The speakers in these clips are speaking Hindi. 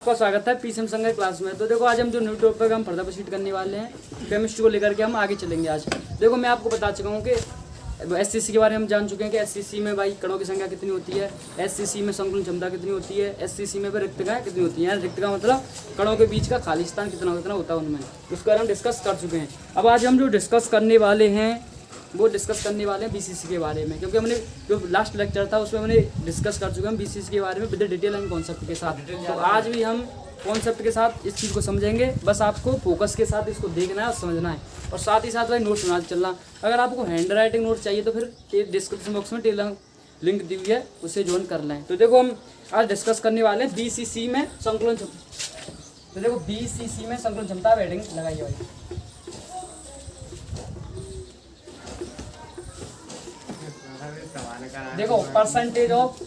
आपका स्वागत है पीसीएम संघ क्लास में। तो देखो आज हम जो न्यू टॉपिक हम फर्दर प्रोसीड करने वाले हैं केमिस्ट्री को लेकर के हम आगे चलेंगे। आज देखो मैं आपको बता चुका हूँ कि एससीसी के बारे में हम जान चुके हैं कि एससीसी में भाई कणों की संख्या कितनी होती है, एससीसी में संकुलन क्षमता कितनी होती है, एससीसी में रिक्तकाएं कितनी होती हैं। रिक्तका मतलब कणों के बीच का खाली स्थान कितना होता है उनमें, उसके बारे में डिस्कस कर चुके हैं। अब आज हम जो डिस्कस करने वाले हैं वो डिस्कस करने वाले हैं बीसीसी के बारे में, क्योंकि हमने जो लास्ट लेक्चर था उसमें हमने डिस्कस कर चुके हैं बीसीसी के बारे में विद डिटेल एंड कॉन्सेप्ट के साथ। तो आज भी हम कॉन्सेप्ट के साथ इस चीज़ को समझेंगे। बस आपको फोकस के साथ इसको देखना है और समझना है, और साथ ही साथ भाई नोट्स बना चलना। अगर आपको हैंड राइटिंग नोट चाहिए तो फिर डिस्क्रिप्शन बॉक्स में लिंक दी हुई है, उससे ज्वाइन कर लें। तो देखो हम आज डिस्कस करने वाले हैं बीसीसी में संकुलन क्षमता। तो देखो बीसीसी में संकुलन क्षमता हेडिंग लगाइए भाई। देखो परसेंटेज ऑफ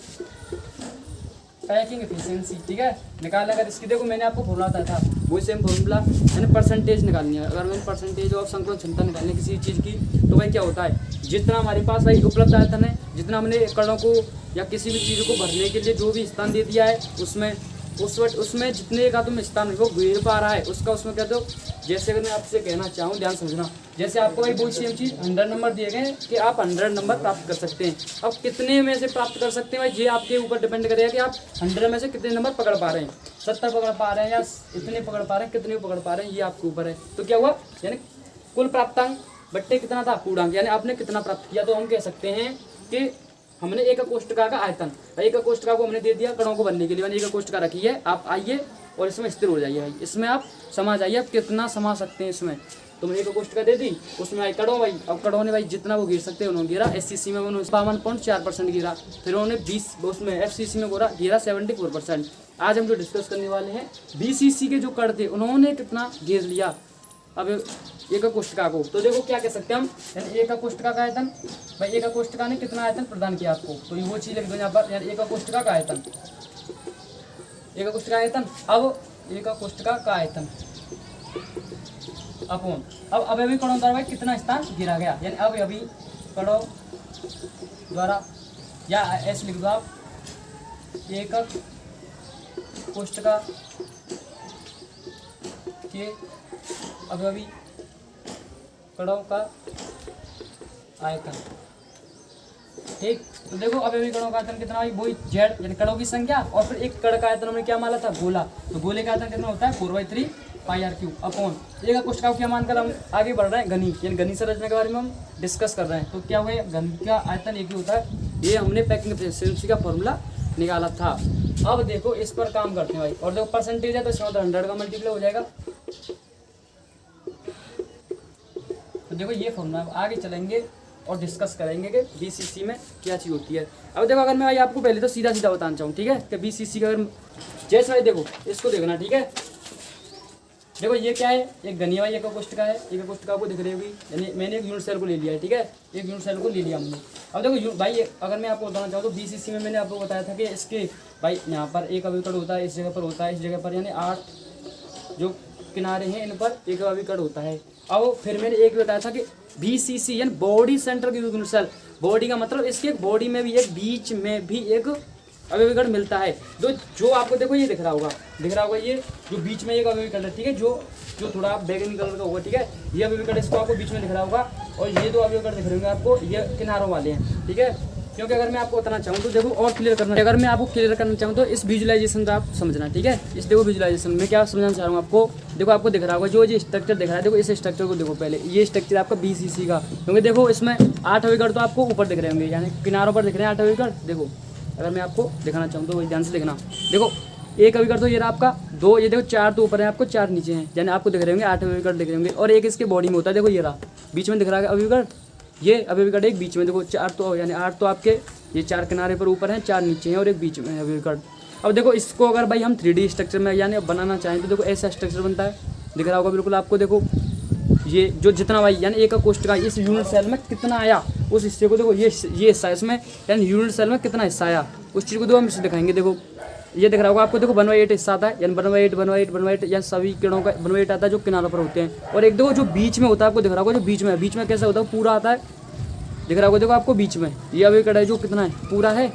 पैकिंग एफिशिएंसी, ठीक है, निकालना। अगर इसकी देखो मैंने आपको फॉर्मूला बताया था, वो सेम फॉर्मूला मैंने परसेंटेज निकालनी है। अगर मैंने परसेंटेज ऑफ संकुलन क्षमता निकालनी है किसी चीज़ की, तो भाई क्या होता है, जितना हमारे पास भाई उपलब्ध आयतन है, जितना हमने कणों को या किसी भी चीज़ को भरने के लिए जो भी स्थान दे दिया है उसमें जितने का तुम स्थान वो घेर पा रहा है उसका उसमें कह दो। जैसे अगर मैं आपसे कहना चाहूँ, ध्यान समझना, जैसे आपको भाई वही सेम चीज़ 100 नंबर दिए गए कि आप 100 नंबर प्राप्त कर सकते हैं। अब कितने में से प्राप्त कर सकते हैं भाई, ये आपके ऊपर डिपेंड करेगा कि आप 100 में से कितने नंबर पकड़ पा रहे हैं। 70 पकड़ पा रहे हैं या इतने पकड़ पा रहे हैं, कितने पकड़ पा रहे हैं, ये आपके ऊपर है। तो क्या हुआ, यानी कुल प्राप्तांक बट्टे कितना था पूर्णांक, यानी आपने कितना प्राप्त किया। तो हम कह सकते हैं कि हमने एक कोष्ठका का आयतन, एक कोष्ठका को हमने दे दिया कणों को बनने के लिए, मैंने एक कोष्ठका रखी है। आप आइए और इसमें स्थिर हो जाइए भाई, इसमें आप समा जाइए। आप कितना समा सकते हैं इसमें, तो मैंने एक कोष्ठका दे दी, उसमें आई कणों भाई। अब कणों ने भाई जितना वो गिर सकते हैं उन्होंने गिरा। एससीसी में उन्होंने 52.4% गिरा, फिर उन्होंने 20 उसमें एफसीसी में गिरा 74%। आज हम जो डिस्कस करने वाले हैं बीसीसी के जो कण थे उन्होंने कितना घेर लिया अब एक कोष्ठका को। तो देखो क्या कह सकते हैं हम, यानी एक कोष्ठका का आयतन भाई, एक कोष्ठका ने कितना आयतन प्रदान किया आपको, तो वो चीज़ लिख दो यहाँ पर, यानी एक कोष्ठका का आयतन, एक कोष्ठका आयतन। अब एक कोष्ठका का आयतन अपॉन अब अभी कणों द्वारा भाई कितना स्थान गिरा गया, यानी अब अभी कणों द्वारा, या ऐसे लिख दो आप, एक कोष्ठका के अभी कणों का आयतन, ठीक। तो देखो अभी कणों का आयतन कितना भाई, वही जेड यानी कणों की संख्या, और फिर एक कण का आयतन हमने क्या माना था, गोला। तो गोले का आयतन कितना होता है 4/3 πr³ अपॉन एक कोष्ठका को क्या मानकर हम आगे बढ़ रहे हैं, घनी, यानी घनी संरचना के बारे में हम डिस्कस कर रहे हैं। तो क्या हुआ, घन का आयतन एक ही होता है। ये हमने पैकिंग एफिशिएंसी का फॉर्मूला निकाला था। अब देखो इस पर काम करते हैं भाई, और देखो परसेंटेज है तो इसमें 100 का मल्टीप्लाई हो जाएगा। तो देखो ये फॉर्मूला आगे चलेंगे और डिस्कस करेंगे कि बीसीसी में क्या चीज़ होती है। अब देखो अगर मैं भाई आपको पहले तो सीधा सीधा बताना चाहूँ, ठीक है, कि बीसीसी का अगर जैसे भाई देखो इसको देखना, ठीक है। देखो ये क्या है, एक घनी भाई एक कोष्ठका है, एक कोष्ठका को दिख रही होगी, यानी मैंने एक यूनिट सेल को ले लिया है, ठीक है, एक यूनिट सेल को ले लिया हमने। अब देखो भाई अगर मैं आपको बताना चाहूँ तो बीसीसी में मैंने आपको बताया था कि इसके भाई यहाँ पर एक अभिकर्ण होता है, इस जगह पर होता है, इस जगह पर, यानी 8 जो किनारे हैं इन पर एक अभिकर्ण होता है। अब फिर मैंने एक बताया था कि बीसीसी यानी बॉडी सेंटर की यूनिट सेल, बॉडी का मतलब इसके बॉडी में भी एक, बीच में भी एक अभिकर्ण मिलता है। जो आपको देखो ये दिख रहा होगा ये जो बीच में एक अभिकर्ण है, ठीक है, जो थोड़ा बैगनी कलर का होगा, ठीक है, ये अभिकर्ण इसको आपको बीच में दिख रहा होगा, और ये दो अभिकर्ण दिख रहे होंगे आपको, ये किनारों वाले हैं, ठीक है। क्योंकि अगर मैं आपको बताना चाहूँ तो देखो और क्लियर करना, अगर मैं आपको क्लियर करना चाहूँ तो इस विजुलाइजेशन का आप समझना, ठीक है। इस देखो विजुलाइजेशन में क्या समझाना चाह रहा हूँ आपको, देखो आपको दिख रहा होगा जो ये स्ट्रक्चर दिख रहा है, देखो इस स्ट्रक्चर को देखो पहले, ये स्ट्रक्चर आपका बीसीसी का, क्योंकि देखो इसमें 8 अभिकर्ण तो आपको ऊपर दिख रहे होंगे, यानी किनारों पर दिख रहे हैं 8 अभिकर्ण। देखो अगर मैं आपको दिखाना चाहूँ तो ध्यान से देखना, देखो एक अभिकर्ण तो ये रहा आपका, 2 ये देखो 4 तो ऊपर है आपको, 4 नीचे हैं, यानी आपको दिख रहे होंगे 8 अभिकर्ण दिख रहे होंगे, और एक इसके बॉडी में होता है, देखो ये रहा बीच में दिख रहा है अभिकर्ण, ये अभिकर्ण एक बीच में, देखो 4 तो यानी 8 तो आपके ये 4 किनारे पर ऊपर हैं, 4 नीचे हैं, और एक बीच में है अभिकर्ण। अब देखो इसको अगर भाई हम 3D स्ट्रक्चर में यानी बनाना चाहें तो देखो ऐसा स्ट्रक्चर बनता है, दिख रहा होगा बिल्कुल आपको। देखो ये जो जितना भाई यानी एक कोष्ठका इस यूनिट सेल में कितना आया, उस हिस्से को देखो, ये हिस्सा इसमें यानी यूनिट सेल में कितना हिस्सा आया, उस चीज़ को देखो हम इसे दिखाएंगे। देखो ये दिख रहा होगा आपको, देखो 1/8 हिस्सा आता है, यानी 1/8 या सभी किरणों का 1/8 आता है जो किनारों पर होते हैं, और एक देखो जो बीच में होता है, आपको दिख रहा होगा जो बीच में कैसा होता है, पूरा आता है, दिख रहा होगा देखो आपको बीच में ये अभिकर्ण है जो कितना है, पूरा है,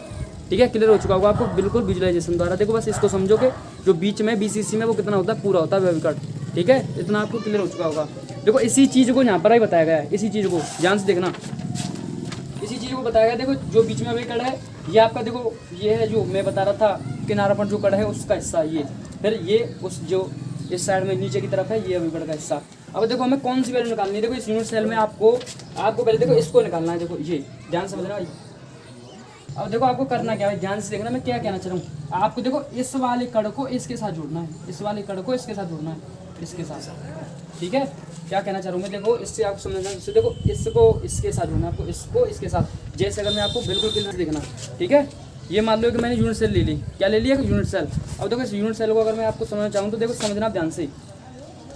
ठीक है, क्लियर हो चुका होगा आपको बिल्कुल विजुअलाइजेशन द्वारा। देखो बस इसको समझो कि जो बीच में BCC में वो कितना होता है, पूरा होता है वेव कट। ठीक है, इतना आपको क्लियर हो चुका होगा। देखो इसी चीज़ को यहाँ पर ही बताया गया है, इसी चीज़ को ध्यान से देखना, इसी चीज़ को बताया गया। देखो जो बीच में वेव कट है ये आपका, देखो ये है जो मैं बता रहा था किनारा पर जो कट है उसका हिस्सा ये, फिर ये उस जो इस साइड में नीचे की तरफ है ये वेव कट का हिस्सा। अब देखो हमें कौन सी वैल्यू निकालनी है, देखो इस यूनिट सेल में आपको पहले देखो इसको निकालना है। देखो ये ध्यान से समझना भाई। अब देखो आपको करना क्या है, ध्यान से देखना मैं क्या कहना चाह रहा हूँ आपको। देखो इस वाले कड़ को इसके साथ जोड़ना है, इस वाले कड़ को इसके साथ जोड़ना है, इसके साथ। ठीक है, क्या कहना चाह रहा हूँ मैं, देखो इससे आपको समझना, इससे देखो इसको इसके साथ जोड़ना है आपको, इसको इसके साथ। जैसे अगर मैं आपको बिल्कुल क्लियर देखना, ठीक है, ये मान लो कि मैंने यूनिट सेल ले ली, क्या ले लिया, यूनिट सेल। अब देखो इस यूनिट सेल को अगर मैं आपको समझना चाहूँ तो देखो समझना आप ध्यान से।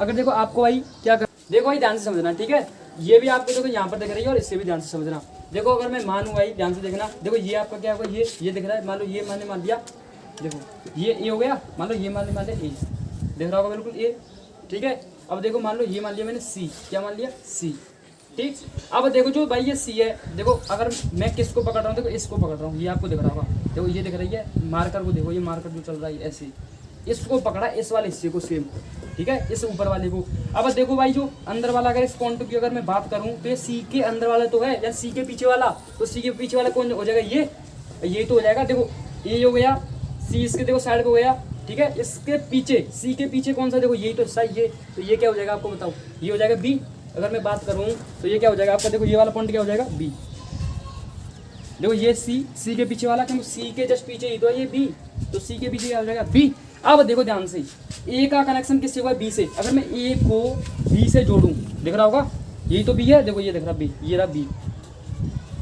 अगर देखो आपको भाई क्या कर, देखो भाई ध्यान से समझना, ठीक है, ये भी आपको देखो यहाँ पर दिख रही है और इससे भी ध्यान से समझना। देखो अगर मैं मानूँ भाई, ध्यान से देखना, देखो ये आपका क्या होगा, ये दिख रहा है, मान लो ये मैंने मान लिया, देखो ये ए हो गया, मान लो ये मान लिया ए, दिख रहा होगा बिल्कुल ए। ठीक है, अब देखो मान लो ये मान लिया मैंने सी, क्या मान लिया सी। ठीक, अब देखो जो भाई ये सी है, देखो अगर मैं किसको पकड़ रहा हूँ, देखो इसको पकड़ रहा हूँ, ये आपको दिख रहा होगा, देखो ये दिख रही है मार्कर को, देखो ये मार्कर जो चल रहा है ऐसे, इसको पकड़ा इस वाले हिस्से को सेम, ठीक है, इस ऊपर वाले को। अब देखो भाई जो अंदर वाला, अगर इस कॉन्टूर की अगर मैं बात करूं तो ये सी के अंदर वाला तो है, या सी के पीछे वाला, तो सी के पीछे वाला कौन हो जाएगा, ये तो हो जाएगा। देखो ये हो गया सी, इसके देखो साइड पे हो गया, ठीक है, इसके पीछे सी के पीछे कौन सा, देखो यही तो हिस्सा, ये तो ये क्या हो जाएगा आपको बताओ, ये हो जाएगा बी। अगर मैं बात करूँ तो ये क्या हो जाएगा आपका, देखो ये वाला पॉइंट क्या हो जाएगा बी। देखो ये सी के पीछे वाला, क्योंकि सी के जस्ट पीछे ही तो है ये बी, तो सी के पीछे क्या हो जाएगा बी। अब देखो ध्यान से, ए का कनेक्शन किससे हुआ, बी से। अगर मैं ए को बी से जोड़ूं, दिख रहा होगा यही तो बी है, देखो ये दिख रहा बी, ये रहा बी,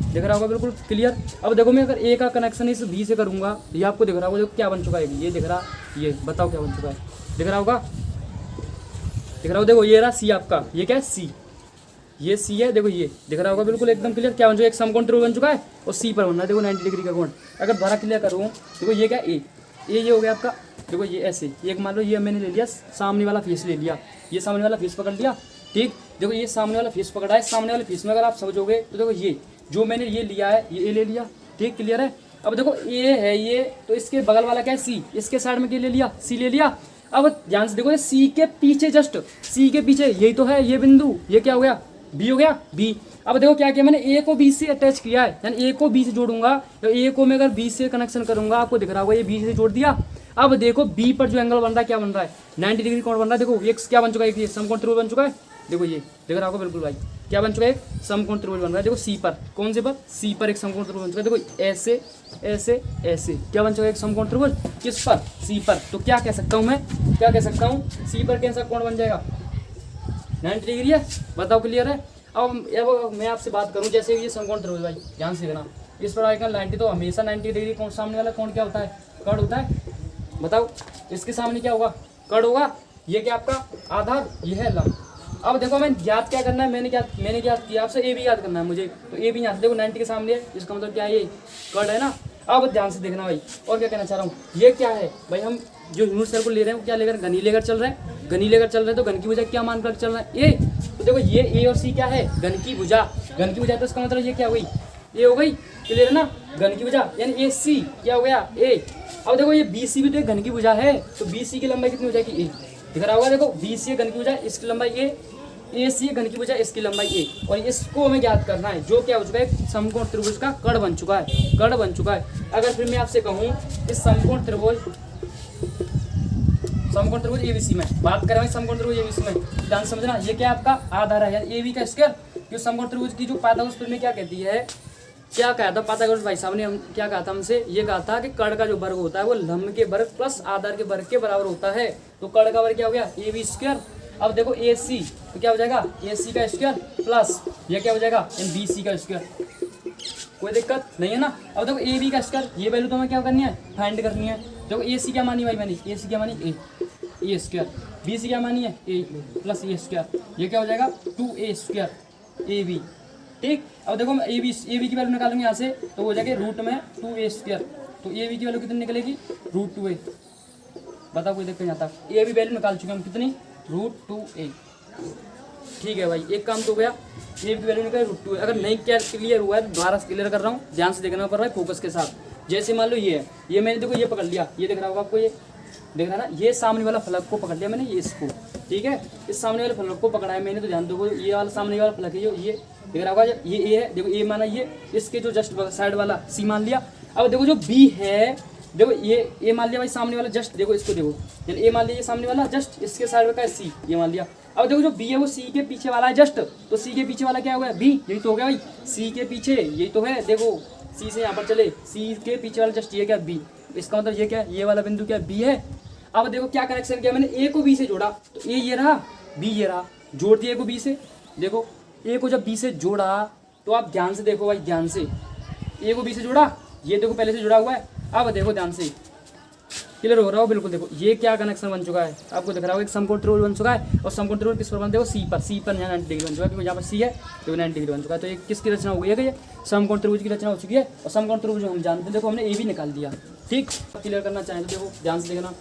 दिख रहा होगा बिल्कुल क्लियर। अब देखो मैं अगर ए का कनेक्शन इस बी से करूंगा, ये आपको दिख रहा होगा, देखो क्या बन चुका है, ये दिख रहा, ये बताओ क्या बन चुका है, दिख रहा होगा, दिख रहा होगा, देखो ये रहा सी आपका, ये क्या है सी, ये सी है, देखो ये दिख रहा होगा बिल्कुल एकदम क्लियर, क्या बन चुका है, एक समकोण त्रिभुज बन चुका है और सी पर बनना है, देखो 90 डिग्री का कोण। अगर दोबारा क्लियर करूँ, देखो ये क्या ए ये हो गया आपका, देखो ये ऐसे, एक मान लो ये मैंने ले लिया सामने वाला फेस ले लिया, ये सामने वाला फेस पकड़ लिया, ठीक, देखो ये सामने वाला फेस पकड़ा है, सामने वाले फेस में अगर आप समझोगे तो देखो ये जो मैंने ये लिया है ये ए ले लिया, ठीक क्लियर है। अब देखो ए है ये, तो इसके बगल वाला क्या है सी, इसके साइड में क्या ले लिया सी ले लिया। अब ध्यान से देखो ये सी के पीछे, जस्ट सी के पीछे यही तो है ये बिंदु, ये क्या हो गया बी हो गया बी। अब देखो क्या किया मैंने, ए को बी से अटैच किया है, यानी ए को बी से जोड़ूंगा, तो ए को मैं अगर बी से कनेक्शन करूंगा, आपको दिख रहा होगा ये बी से जोड़ दिया। अब देखो बी पर जो एंगल बन रहा है क्या बन रहा है, 90 डिग्री कोण बन रहा है। देखो एक क्या बन चुका है, एक समकोण त्रिभुज बन चुका है, देखो ये दिख रहा होगा बिल्कुल भाई, क्या बन चुका है, एक समकोण त्रिभुज बन रहा है। देखो सी पर, कौन से पर, सी पर एक समकोण त्रिभुज बन चुका है, देखो ऐसे ऐसे ऐसे, क्या बन चुका है एक समकोण त्रिभुज, किस पर, सी पर। तो क्या कह सकता हूँ मैं, क्या कह सकता हूँ, सी पर कैसा कोण बन जाएगा 90 डिग्री है, बताओ क्लियर है। अब मैं आपसे बात करूं, जैसे ये समकोण त्रिभुज भाई ध्यान से देना, इस पर आएगा 90, तो हमेशा 90 डिग्री कोण, सामने वाला कोण क्या होता है, कड़ होता है, बताओ इसके सामने क्या होगा, कड़ होगा। ये क्या आपका आधार, ये है लंब। अब देखो मैं याद क्या करना है, मैंने याद किया आपसे, ए भी याद करना है मुझे, तो ए भी यहाँ से देखो 90 के सामने है, इसका मतलब क्या है ये कड़ है ना। अब ध्यान से देखना भाई, और क्या कहना चाह रहा हूँ, ये क्या है भाई, हम जो यूनिट सर्कल ले रहे हैं वो क्या लेकर, घनी लेकर चल रहे हैं, घनी लेकर चल रहे हैं, तो घन की भुजा क्या मानकर चल रहा है ए। तो देखो ये ए और सी क्या है, घन की भुजा, घन की भुजा, तो इसका मतलब ये क्या हो गई, ए हो गई, क्लियर है ना, घन की भुजा, यानी ए सी क्या हो गया ए। अब देखो ये बी सी भी तो घन की भुजा है, तो बी सी की लंबाई कितनी हो जाएगी ए, दिख रहा होगा, देखो बी सी घन की भुजा, इसकी लंबाई ए सी घन की भुजा, इसकी लंबाई ए, और इसको हमें ज्ञात करना है, जो क्या हो चुका है, समकोण त्रिभुज का कड़ बन चुका है, कड़ बन चुका है। अगर फिर मैं आपसे कहूँ इस समकोण त्रिभुज एबीसी में बात करें, समकोण त्रिभुज एबीसी में ध्यान समझना, ये क्या आपका आधार है, यानी एबी का स्क्वायर, जो समकोण त्रिभुज की जो पाइथागोरस में क्या कहती है, क्या कहा था पाइथागोरस भाई साहब ने, हम क्या कहा था हमसे, ये कहा था कि कड़ का जो वर्ग होता है वो लंब के वर्ग प्लस आधार के वर्ग के बराबर होता है, तो कड़ का वर्ग क्या हो गया ए बी स्क्वायर। अब देखो ए सी, तो क्या हो जाएगा ए सी का स्क्वायर प्लस ये क्या हो जाएगा बी सी का स्क्वायर, कोई दिक्कत नहीं है ना। अब देखो ए बी का स्क्वायर, ये वैल्यू तो हमें क्या करनी है, फाइंड करनी है। देखो ए सी क्या मानी भाई मैंने, ए सी क्या मानी ए स्क्वायर, बी सी क्या मानी है ए प्लस ए स्क्वायर, ये क्या हो जाएगा 2a स्क्वायर ए बी, ठीक। अब देखो ए बी की वैल्यू निकालेंगे यहाँ से, तो हो जाएगा रूट में 2a स्क्वायर, तो ए बी की वैल्यू कितनी निकलेगी √2a, बताओ कोई दिक्कत नहीं आता, ए बी वैल्यू निकाल चुके हम कितनी √2a, ठीक है भाई, एक काम तो गया, ए की वैल्यू निकले √2a। अगर नहीं क्लियर हुआ है तो दोबारा क्लियर कर रहा हूँ, ध्यान से देखना पर भाई फोकस के साथ। जैसे मान लो ये है, ये मैंने देखो ये पकड़ लिया, ये दिख रहा होगा आपको, ये दिख रहा है ना, ये सामने वाला फलक को पकड़ लिया मैंने, ये इसको, ठीक है, इस सामने वाले फलक को पकड़ा है मैंने, तो ध्यान दो ये वाला सामने वाला फलक है जो ये दिख रहा होगा, ये ए है, देखो ए माना ये, इसके जो जस्ट साइड वाला सी मान लिया। अब देखो जो बी है, देखो ये ए मान लिया भाई सामने वाला, जस्ट देखो इसको देखो, ए मान लिया ये सामने वाला, जस्ट इसके साइड का सी ये मान लिया। अब देखो जो बी है वो सी के पीछे वाला है जस्ट, तो सी के पीछे वाला क्या हो गया, बी, यही तो हो गया भाई, सी के पीछे यही तो है, देखो सी से यहाँ पर चले, सी के पीछे वाला जस्ट ये क्या बी, इसका मतलब ये क्या, ये वाला बिंदु क्या बी है। अब देखो क्या कनेक्शन किया मैंने, ए को बी से जोड़ा, तो ए ये रहा, बी ये रहा, जोड़ दिया ए को बी से, देखो ए को जब बी से जोड़ा तो आप ध्यान से देखो भाई, ध्यान से, ए को बी से जोड़ा, ये देखो पहले से जुड़ा हुआ है, अब देखो ध्यान से, क्लियर हो रहा हो बिल्कुल, देखो ये क्या कनेक्शन बन चुका है, आपको दिख रहा होगा एक समकोण त्रिभुज बन चुका है, और समकोण त्रिभुज किस पर बन, देखो सी पर यहाँ 90 डिग्री बन चुका है, क्योंकि यहाँ पर सी है तो 90 डिग्री बन चुका है, तो ये किसकी रचना हो गई है, ये समकोण त्रिभुज की रचना हो चुकी है। और समकोण त्रिभुज हम जानते हैं, देखो हमने ए भी निकाल दिया, ठीक, क्लियर करना चाहें तो देखो ध्यान से देखना,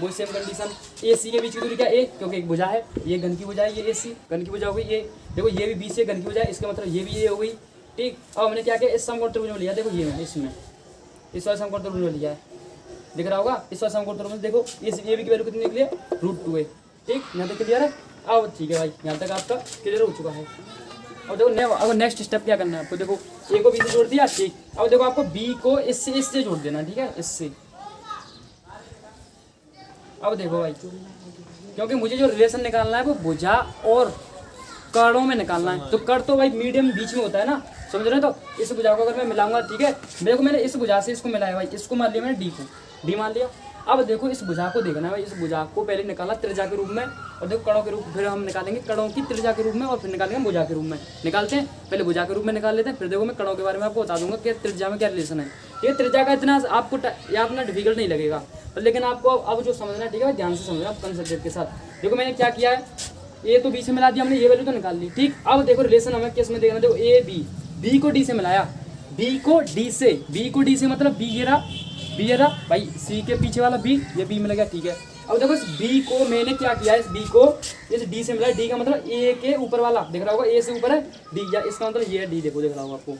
वही सेम कंडीशन, ए सी के बीच की दूरी क्या ए, क्योंकि एक भुजा है, ये घन की भुजा है, ये ए सी घन की भुजा हो गई, ये देखो ये भी बी से घन की भुजा है, इसका मतलब ये भी ये हो गई, ठीक। अब हमने क्या किया, इस समकोण त्रिभुज में लिया, देखो ये है इसमें, इस वाले समकोण त्रिभुज में लिया है, दिख रहा होगा, इस वाले समकोण त्रिभुज में देखो ये भी की वैल्यू कितनी निकली है, √2 है, ठीक, यहाँ तक क्लियर है। अब ठीक है भाई, यहाँ तक आपका क्लियर हो चुका है। अब देखो अब नेक्स्ट स्टेप क्या करना है आपको, देखो ए को बी से जोड़ दिया, ठीक, अब देखो आपको बी को इससे जोड़ देना, ठीक है, इससे। अब देखो भाई, क्योंकि मुझे जो रिलेशन निकालना है वो भुजा और कड़ों में निकालना है, तो कड़ तो भाई मीडियम बीच में होता है ना, समझ रहे हो, तो इस भुजा को अगर मैं मिलाऊंगा, ठीक है, देखो मैंने इस भुजा से इसको मिलाया भाई, इसको मान लिया मैंने डी को, डी मान लिया। अब देखो इस भुजा को देखना है भाई, इस भुजा को पहले निकाला त्रिज्या के रूप में, और देखो कड़ों के रूप, फिर हम निकालेंगे कड़ों की त्रिज्या के रूप में, और फिर निकालेंगे भुजा के रूप में, निकालते हैं पहले भुजा के रूप में निकाल लेते हैं, फिर देखो मैं कड़ों के बारे में आपको बता दूंगा कि त्रिज्या में क्या रिलेशन है। ये त्रिज्या का इतना आपको इतना डिफिकल्ट नहीं लगेगा, लेकिन आपको अब जो समझना है, ठीक है, ध्यान से समझना आप कंसेप्ट के साथ। देखो मैंने क्या किया है, ए तो बी से मिला दिया हमने, ये वैल्यू तो निकाल ली, ठीक। अब देखो रिलेशन हमें किस में देखना, देखो ए बी, बी को डी से मिलाया, बी को डी से मतलब बी ये रहा भाई, सी के पीछे वाला बी, ये बी मिल गया, ठीक है। अब देखो इस बी को मैंने क्या किया, इस बी को इस डी से मिलाया, डी का मतलब ए के ऊपर वाला, दिख रहा होगा ए से ऊपर है डी, या इसका मतलब ये है डी, देखो दिख रहा होगा आपको,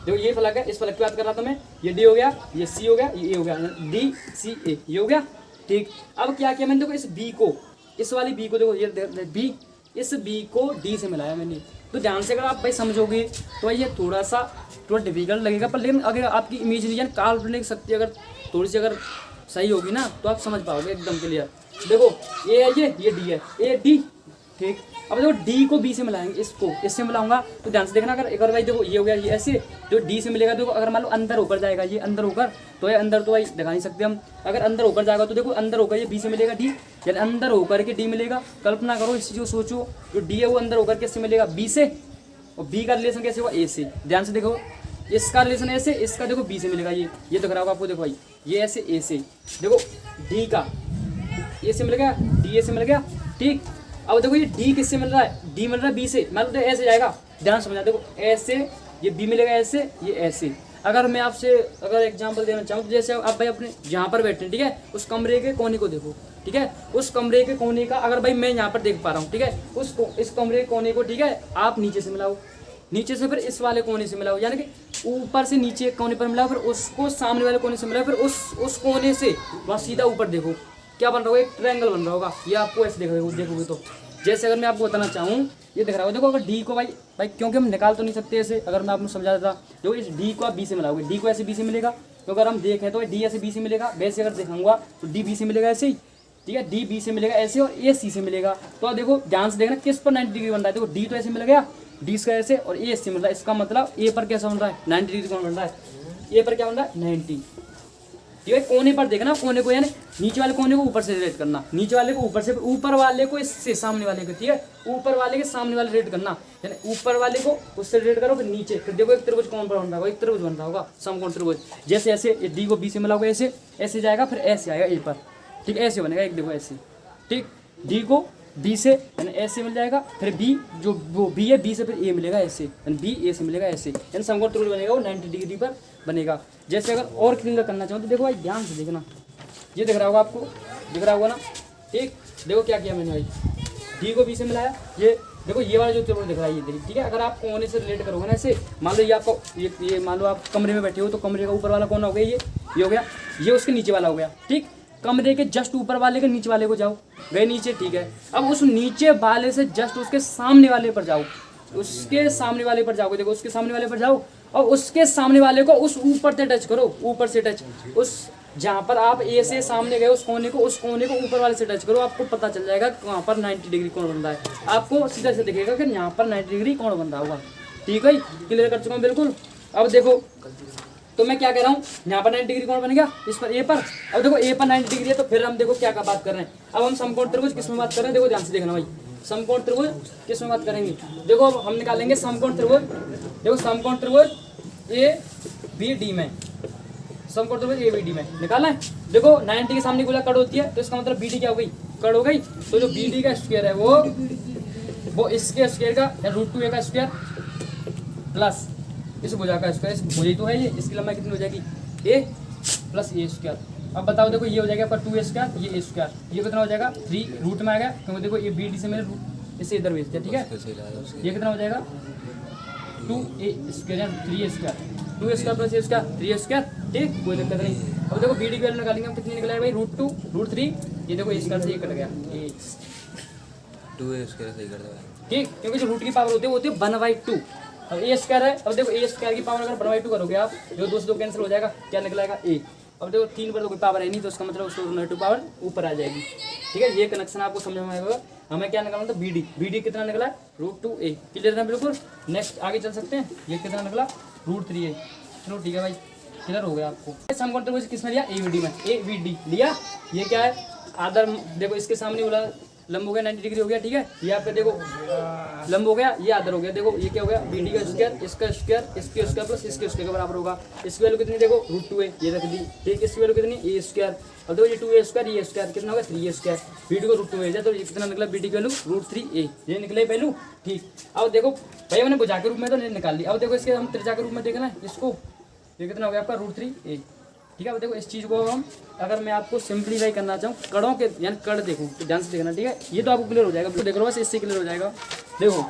देखो ये फलक है, इस फलक की बात कर रहा था मैं, ये डी हो गया, ये सी हो गया, ये ए हो गया, डी सी ए ये हो गया, ठीक। अब क्या किया मैंने, देखो इस बी को, इस वाली बी को देखो, ये बी, इस बी को डी से मिलाया मैंने, तो ध्यान से अगर आप भाई समझोगे तो ये थोड़ा डिफिकल्ट लगेगा, पर लेकिन अगर आपकी इमेजिनेशन काल्पनिक शक्ति अगर थोड़ी सी अगर सही होगी ना, तो आप समझ पाओगे एकदम क्लियर। देखो ए है, ये डी है, ए डी, ठीक। अब देखो डी को बी से मिलाएंगे, इसको इससे मिलाऊंगा, तो ध्यान से देखना, अगर एक बार भाई देखो ये हो गया, ये ऐसे जो डी से मिलेगा, देखो अगर मान लो अंदर होकर जाएगा, ये अंदर होकर, तो ये अंदर तो भाई दिखा नहीं सकते हम, अगर अंदर होकर जाएगा तो देखो अंदर होकर ये बी से मिलेगा डी, यानी अंदर होकर के डी मिलेगा, कल्पना करो इस चीज़ को सोचो, जो डी है वो अंदर होकर किससे मिलेगा, बी से, और बी का रिलेशन कैसे होगा, ए से, ध्यान से देखो इसका रिलेशन ऐसे, इसका देखो बी से मिलेगा, ये दिख रहा होगा आपको, देखो भाई ये ऐसे ए से, देखो डी का ए से मिल गया, डी ए से मिल गया, ठीक। अब देखो ये डी किससे मिल रहा है, डी मिल रहा है बी से, मतलब तो ऐसे जाएगा, ध्यान समझना, देखो ऐसे ये बी मिलेगा, ऐसे ये ऐसे। अगर मैं आपसे अगर एग्जांपल देना चाहूँ, तो जैसे आप भाई अपने जहाँ पर बैठे हैं, ठीक है, उस कमरे के कोने को देखो, ठीक है, उस कमरे के कोने का अगर भाई मैं यहाँ पर देख पा रहा हूँ, ठीक है, इस कमरे के कोने को, ठीक है, आप नीचे से मिलाओ, नीचे से फिर इस वाले कोने से मिलाओ, यानी कि ऊपर से नीचे एक कोने पर मिलाओ, फिर उसको सामने वाले कोने से मिलाओ, फिर उस कोने से वहाँ सीधा ऊपर देखो क्या बन रहा होगा, एक ट्रायंगल बन रहा होगा, ये आपको ऐसे देखोगे तो, जैसे अगर मैं आपको बताना चाहूँ, ये दिख रहा होगा, देखो अगर डी को भाई क्योंकि हम निकाल तो नहीं सकते ऐसे, अगर मैं आपको समझा देता, देखो इस डी को आप बी से मिलाओगे, डी को ऐसे बी से मिलेगा, तो अगर हम देखें तो डी ऐसे बी से मिलेगा, वैसे अगर दिखाऊंगा तो डी बी से मिलेगा ऐसे ही, ठीक है, डी बी से मिलेगा ऐसे, और ए सी से मिलेगा। तो आप देखो ध्यान से देखना किस पर 90 डिग्री बन रहा है, देखो डी तो ऐसे मिल गया, डी इसका ऐसे, और ए ऐसे मिल रहा है, इसका मतलब ए पर कैसा बन रहा है, 90 डिग्री कौन बन रहा है, ए पर क्या बन रहा है, 90, ठीक है। कोने पर देखना, कोने को यानी नीचे वाले कोने को ऊपर से रेट करना, नीचे वाले को ऊपर से, ऊपर वाले को इससे सामने वाले को, ठीक है, ऊपर वाले के सामने वाले रेट करना, यानी ऊपर वाले को उससे रेट करो, फिर नीचे, फिर देखो एक त्रिभुज कौन पर बन रहा होगा, एक त्रिभुज बन रहा होगा, समकोण त्रिभुज, जैसे ऐसे डी को बी से मिलाओगे, ऐसे ऐसे जाएगा, फिर ऐसे आएगा ए पर, ठीक, ऐसे बनेगा एक, देखो ऐसे, ठीक, डी को बी से यानी ऐसे मिल जाएगा, फिर बी जो वो बी है, बी से फिर ए मिलेगा ऐसे, यानी बी ए से मिलेगा ऐसे, यानी समकोण त्रिभुज बनेगा वो 90 डिग्री पर बनेगा। जैसे अगर और क्लियर करना चाहो तो देखो भाई ध्यान से देखना, ये दिख रहा होगा आपको, दिख रहा होगा ना, ठीक। देखो क्या किया मैंने भाई, डी को बी से मिलाया, ये देखो ये वाला जो त्रिभुज दिख रहा है ये देखिए, ठीक है। अगर आप कोने से रिलेट करोगे ना ऐसे, मान लो ये आपको ये मान लो आप कमरे में बैठे हो, तो कमरे का ऊपर वाला कोना हो गया ये हो गया, ये उसके नीचे वाला हो गया, ठीक। कमरे के जस्ट ऊपर वाले के नीचे वाले को जाओ, गए नीचे, ठीक है। अब उस नीचे वाले से जस्ट उसके सामने वाले पर जाओ, उसके सामने वाले पर जाओगे, देखो उसके सामने वाले पर जाओ और उसके सामने वाले को उस ऊपर से टच करो, ऊपर से टच, उस जहाँ पर आप ए से सामने गए उस कोने को ऊपर वाले से टच करो, आपको पता चल जाएगा वहाँ पर 90 डिग्री कौन बन रहा है। आपको सीधा से दिखेगा कि यहाँ पर 90 डिग्री कौन बन रहा होगा, ठीक है। क्लियर कर चुका हूँ बिल्कुल। अब देखो तो मैं क्या कह रहा हूँ, यहाँ पर 90 डिग्री कौन बन गया, इस पर ए पर। अब देखो ए पर 90 डिग्री है, तो फिर हम देखो क्या बात कर रहे हैं। अब हम समकोण त्रिभुज किस में बात कर रहे हैं, देखो ध्यान से देखना भाई, समकोण त्रिभुज किस में बात करेंगे। देखो अब हम निकालेंगे समकोण त्रिभुज, देखो समकोण त्रिभुज ए बी डी में, समकोण त्रिभुज ए बी डी में निकालना है। देखो 90 के सामने गोला कड़ होती है, तो इसका मतलब बी डी क्या हो गई, कड़ हो गई। तो जो बी डी का स्क्वायर है वो इसके स्क्वायर का या √2a का स्क्वायर प्लस इस भुजा का स्क्वायर, इस भुजा तो है ये, इसकी लंबाई कितनी हो जाएगी, a प्लस a स्क्वायर। अब बताओ देखो ये हो जाएगा पर 2a स्क्वायर, ये a स्क्वायर, ये कितना हो जाएगा 3 रूट में आएगा, क्योंकि देखो ये बी डी से मेरे इसे इधर भेज दिया, ठीक है। ये कितना हो जाएगा 2a स्क्वायर या 3a square, 2a square plus a square 3a square, ठीक, कोई दिक्कत नहीं। अब देखो बी डी की वैल्यू निकालेंगे हम, कितनी निकला है भाई √2 √3, ये देखो a स्क्वायर से ये कट गया, 2a स्क्वायर सही कर दो, ठीक, क्योंकि जो रूट की पावर होती है 1/2। अब ए स्क्वायर है, अब देखो ए स्क्वायर की पावर अगर 1/2 करोगे आप, जो 2 से 2 कैंसिल हो जाएगा, क्या निकलेगा ए। अब देखो 3 पर तो कोई पावर है नहीं, तो उसका मतलब उसको 1/2 पावर ऊपर आ जाएगी, ठीक है। ये कनेक्शन आपको समझ में आएगा। हमें क्या निकालना था, बी डी कितना निकला है √2a, क्लियर है बिल्कुल। नेक्स्ट आगे चल सकते हैं, ये कितना निकला √3a, चलो ठीक है भाई, क्लियर हो गया आपको। समकोण त्रिभुज किसमें लिया, ए बी डी लिया। ये क्या है, आदर देखो इसके सामने वाला लंब हो गया 90 डिग्री हो गया, ठीक है। ये आपका देखो लंब हो गया, ये आदर हो गया, देखो ये क्या हो गया, बी डी का स्क्वायर, इसका स्क्वायर, इसके स्क्वायर प्लस इसके स्क्वायर के बराबर होगा। इसकी वैल्यू कितनी देखो √2a, ये रख दी, ठीक। इसकी वैल्यू कितनी a स्क्वायर, और देखो ये 2a स्क्वायर, ये स्क्वायर कितना होगा 3a स्क्वायर, बी डी को √2a है, तो ये कितना निकला बी डी की वैल्यू √3a, ये निकले वैल्यू, ठीक। अब देखो भाई हमने भुजा के रूप में तो निकाल ली, अब देखो इसके हम त्रिज्या के रूप में देखना है इसको, ये कितना हो गया आपका √3a, ठीक है। अब देखो इस चीज़ को हम अगर मैं आपको सिंप्लीफाई करना चाहूँ, कड़ों के यानी कड़ देखूँ तो ध्यान से देखना, ठीक है। ये तो आपको क्लियर हो जाएगा, देख लो बस, इससे क्लियर हो जाएगा। देखो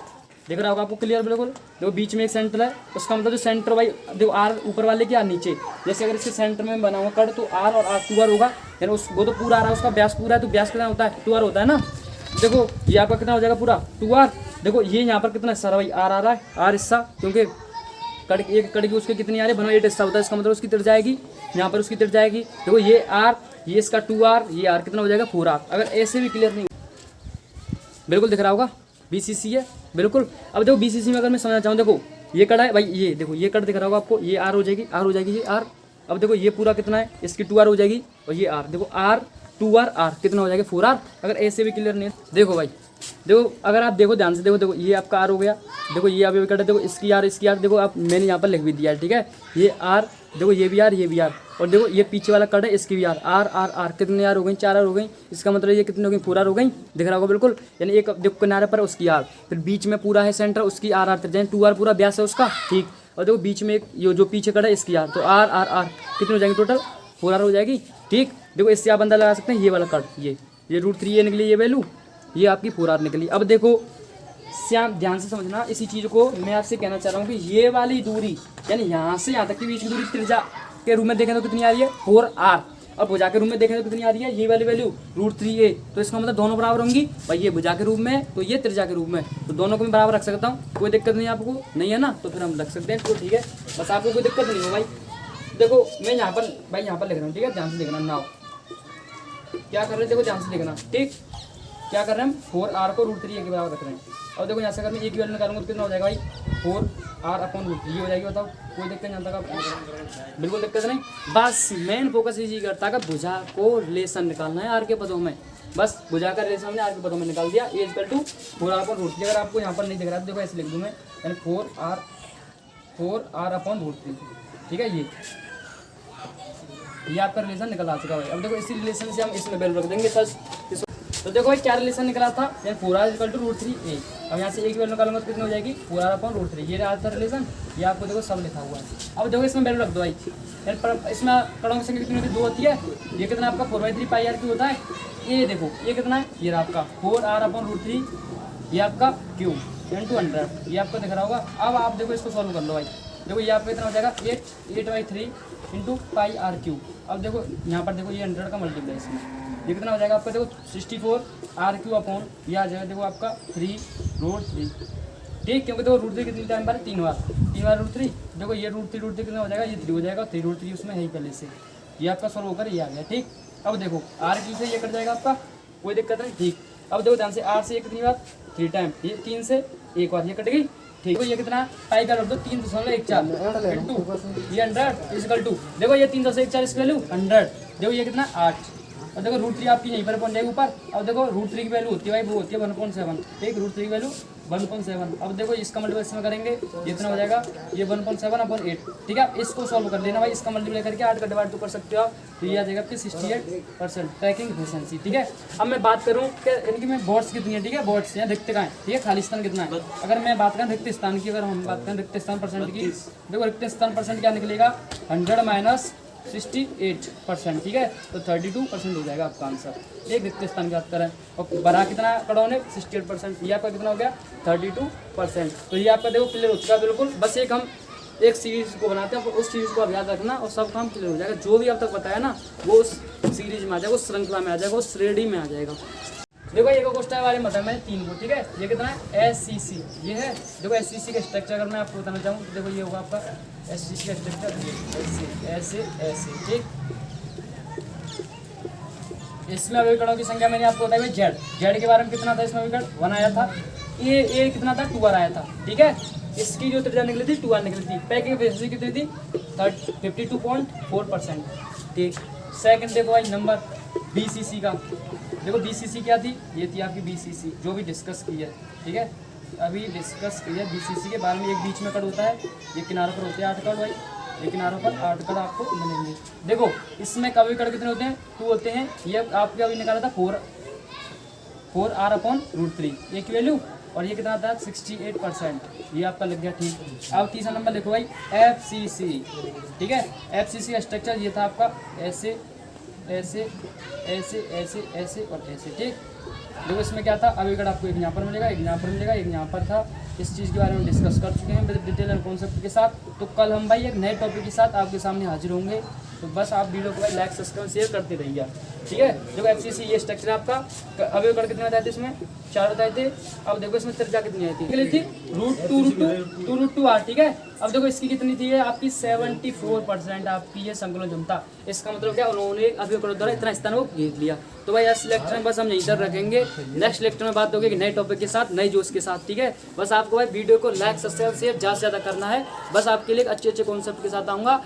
देख रहा होगा आपको क्लियर बिल्कुल। देखो बीच में एक सेंटर है, उसका मतलब जो सेंटर भाई देखो आर ऊपर वाले की आर नीचे, जैसे अगर इसके सेंटर में बना हुआ कड़ तो आर और आर 2r होगा, यानी उस वो तो पूरा आ रहा है, उसका व्यास पूरा है, तो व्यास कितना होता है 2r होता है ना। देखो ये आपका कितना हो जाएगा पूरा 2r। देखो ये यहाँ पर कितना हिस्सा भाई आर आ रहा है, आर हिस्सा, क्योंकि कड़ एक कड़ की उसके कितनी आ रही है, बनो 8 हिस्सा होता है, इसका मतलब उसकी तिर जाएगी, यहाँ पर उसकी तिर जाएगी। देखो ये आर, ये इसका 2r, ये आर कितना हो जाएगा 4r। अगर ऐसे भी क्लियर नहीं बिल्कुल दिख रहा होगा, BCC है बिल्कुल। अब देखो BCC में अगर मैं समझना चाहूँ, देखो ये कड़ है भाई, ये देखो ये कड़ दिख रहा होगा आपको, ये आर हो जाएगी, आर हो जाएगी, ये आर। अब देखो ये पूरा कितना है, इसकी 2r हो जाएगी, और ये आर, देखो आर 2r आर कितना हो जाएगा 4r। अगर ऐसे भी क्लियर नहीं है, देखो भाई देखो अगर आप देखो ध्यान से देखो, देखो ये आपका आर हो गया, देखो ये आप कट है, देखो इसकी आर, देखो आप मैंने यहाँ पर लिख भी दिया है, ठीक है। ये आर, देखो ये भी आर, ये भी आर, और देखो ये पीछे वाला कट है, इसकी भी आर, आर आर आर कितने आर हो गई, 4r हो गई। इसका मतलब ये कितनी हो गई 4r हो गई, दिख रहा होगा बिल्कुल। यानी एक देखो किनारे पर उसकी आर, फिर बीच में पूरा है सेंटर, उसकी आर आर 2r पूरा व्यास है उसका, ठीक। और देखो बीच में एक ये जो पीछे कट है इसकी आर, तो आर आर आर कितनी हो जाएगी टोटल 4r हो जाएगी, ठीक। देखो इससे आप अंदाजा लगा सकते हैं, ये वाला कट ये √3a निकली, ये वैल्यू ये आपकी 4r निकली। अब देखो श्याम ध्यान से समझना, इसी चीज़ को मैं आपसे कहना चाह रहा हूँ कि ये वाली दूरी यानी यहाँ से यहाँ तक की बीच की दूरी त्रिज्या के रूप में देखें तो कितनी आ रही है 4r, और भुजा के रूप में देखें तो कितनी आ रही है ये वाली वैल्यू √3a। तो इसका मतलब दोनों बराबर होंगी भाई, ये भुजा के रूप में तो ये त्रिज्या के रूप में, तो दोनों को मैं बराबर रख सकता हूँ, कोई दिक्कत नहीं आपको, नहीं है ना, तो फिर हम रख सकते हैं, तो ठीक है, बस आपको कोई दिक्कत नहीं हो भाई। देखो मैं यहाँ पर भाई यहाँ पर लिख रहा हूँ, ठीक है, ध्यान से देखना। नाउ क्या कर रहे हैं, देखो ध्यान से देखना, ठीक। क्या कर रहे हैं हम 4r को √3a के बराबर रख रहे हैं। और देखो यहाँ से अगर मैं एक वैल्यू निकालूंगा तो कितना हो जाएगा भाई 4r/√3 हो जाएगी, बताओ कोई दिक्कत नहीं आता, बिल्कुल दिक्कत नहीं। बस मेन फोकस इसी करता है कि भुजा को रिलेशन निकालना है आर के पदों में, बस भुजा का रिलेशन हमने आर के पदों में निकाल दिया, a = 4r/√3। अगर आपको यहाँ पर नहीं दिख रहा तो देखो ऐसे लिख दूँ मैं, यानी 4r/√3, ठीक है। ये आपका रिलेशन निकल आ चुका है। अब देखो इसी रिलेशन से हम इसमें वैल्यू रख देंगे सच। तो देखो भाई क्या रिलेशन निकला था, यानी 4r = √3a। अब यहाँ से एक वैल्यू निकालूंगा तो कितनी हो जाएगी 4r/√3, ये रहा था रिलेशन, ये आपको देखो सब लिखा हुआ है। अब देखो इसमें वैल्यू रख दो भाई, इसमें कड़ों की संख्या कितनी होती है 2 होती है, ये कितना आपका 4/3 πr क्यों होता है, ये देखो ये कितना है, ये रहा आपका 4r/√3 ये आपका क्यू इंटू 100, ये आपको दिख रहा होगा। अब आप देखो इसको सॉल्व कर लो भाई। देखो ये आपका कितना हो जाएगा 8/3 इंटू पाई आर क्यू। अब देखो यहाँ पर देखो ये 100 का मल्टीप्लाई इसमें, ये कितना हो जाएगा आपका देखो 64 आर क्यू अपॉन ये आ जाएगा देखो आपका 3√3, ठीक, क्योंकि देखो √3 कितनी टाइम बार 3 बार √3। देखो ये √3 कितना हो जाएगा, ये 3 हो जाएगा, 3√3 उसमें है ही पहले से, ये आपका सॉल्व होकर ये आ गया, ठीक। अब देखो आर क्यू से ये कट जाएगा आपका, कोई दिक्कत नहीं, ठीक। अब देखो ध्यान से आर से ये कितनी बार 3 टाइम, ये 3 से एक बार ये कट गई, ठीक। तो ये कितना पाई का रख दो 3.14 इंटू ये 100 इक्वल टू, देखो ये 3.14 इसकी वैल्यू 100, देखो ये कितना 8। और देखो √3 आपकी यहीं पर पहुंच जाएगी ऊपर। अब देखो √3 की वैल्यू होती है भाई, वो होती है 1.7, ठीक, √3 की वैल्यू 1.7। अब देखो इसका मल्टीप्लाई इसमें करेंगे, ये इतना हो जाएगा ये 1.7/8, ठीक है। इसको सॉल्व कर लेना भाई, इसका मल्टीप्लाई करके 8 का डिवाइड तो कर सकते हो आप, तो ये आ जाएगा आपकी 68% ट्रैकिंग एफिशिएंसी, ठीक है। अब मैं बात करूँ कि इनकी में बोर्ड्स कितनी है, ठीक है, बोर्ड्स यहाँ दिखते कहाँ है, ठीक है, खालिस्तान कितना है। अगर मैं बात करें रिक्त स्थान की, अगर हम बात करें रिक्त स्थान परसेंट की, देखो रिक्त स्थान परसेंट क्या निकलेगा 100 - 68%, ठीक है, तो 32% हो जाएगा आपका आंसर। एक रिक्त स्थान की बात करें और बड़ा कितना कड़ाउन है 68%, ये आपका कितना हो गया 32%। तो ये आपका देखो क्लियर हो चुका है बिल्कुल। बस एक हम एक सीरीज को बनाते हैं, उस सीरीज को आप याद रखना और सब काम क्लियर हो जाएगा। जो भी अब तक बताया ना वो उस सीरीज में आ जाएगा, उस श्रृंखला में आ जाएगा, उस श्रेणी में आ जाएगा। देखो ये क्वेश्चन है बारे में बताया मैंने 3 को, ठीक है। ये कितना है SCC, ये है देखो SCC का स्ट्रक्चर अगर मैं आपको बताना चाहूँ तो देखो ये होगा आपका SCC का स्ट्रक्चर ऐसे, ठीक। इसमें अभिकरणों की संख्या मैंने आपको बताई जेड के बारे में कितना था, इसमें अभिकरण 1 आया था, ये कितना था 2 आया था, ठीक है। इसकी जो त्रिज्या निकली थी 2 निकली थी। पैकिंग एफिशिएंसी कितनी थी 52.4%, ठीक। सेकंड देखो भाई नंबर BCC का, देखो BCC क्या थी, ये थी आपकी BCC जो भी डिस्कस की है, ठीक है, अभी डिस्कस की है BCC के बारे में। एक बीच में कट होता है, ये किनारों पर होते हैं 8 कट भाई, ये किनारों पर 8 कट आपको मिलेंगे। देखो इसमें कभी कट कितने होते हैं 2 होते हैं, ये आपके अभी निकाला था 4r/√3 ये की वैल्यू, और ये कितना था 68%, ये आपका लग गया, ठीक। अब तीसरा नंबर देखो भाई FCC, ठीक है। FCC का स्ट्रक्चर ये था आपका ऐसे ऐसे ऐसे ऐसे ऐसे और ऐसे, ठीक। देखो इसमें क्या था अभिकरण आपको एक यहाँ पर मिलेगा, एक यहाँ पर मिलेगा, एक यहाँ पर था। इस चीज़ के बारे में डिस्कस कर चुके हैं विद डिटेल एंड कॉन्सेप्ट के साथ। तो कल हम भाई एक नए टॉपिक के साथ आपके सामने हाजिर होंगे। तो बस आप वीडियो को भाई लाइक सब्सक्राइब शेयर करते रहिए, ठीक है। देखो FCC ये स्ट्रक्चर आपका अभिकरण कितने बताए थे, इसमें 4 बताए थे। अब देखो इसमें त्रिज्या कितनी आई थी √2r, ठीक है। अब देखो इसकी कितनी थी है आपकी 74% आपकी ये संकुलन क्षमता। इसका मतलब क्या, उन्होंने अभिकरण द्वारा इतना स्थान को घेर लिया। तो भाई इस लेक्चर में बस हम यहीं तक रखेंगे, नेक्स्ट लेक्चर में बात होगी नए टॉपिक के साथ, नए जोश के साथ, ठीक है। बस आपको भाई वीडियो को लाइक सब्सक्राइब शेयर ज़्यादा से ज़्यादा करना है। बस आपके लिए अच्छे कॉन्सेप्ट के साथ आऊँगा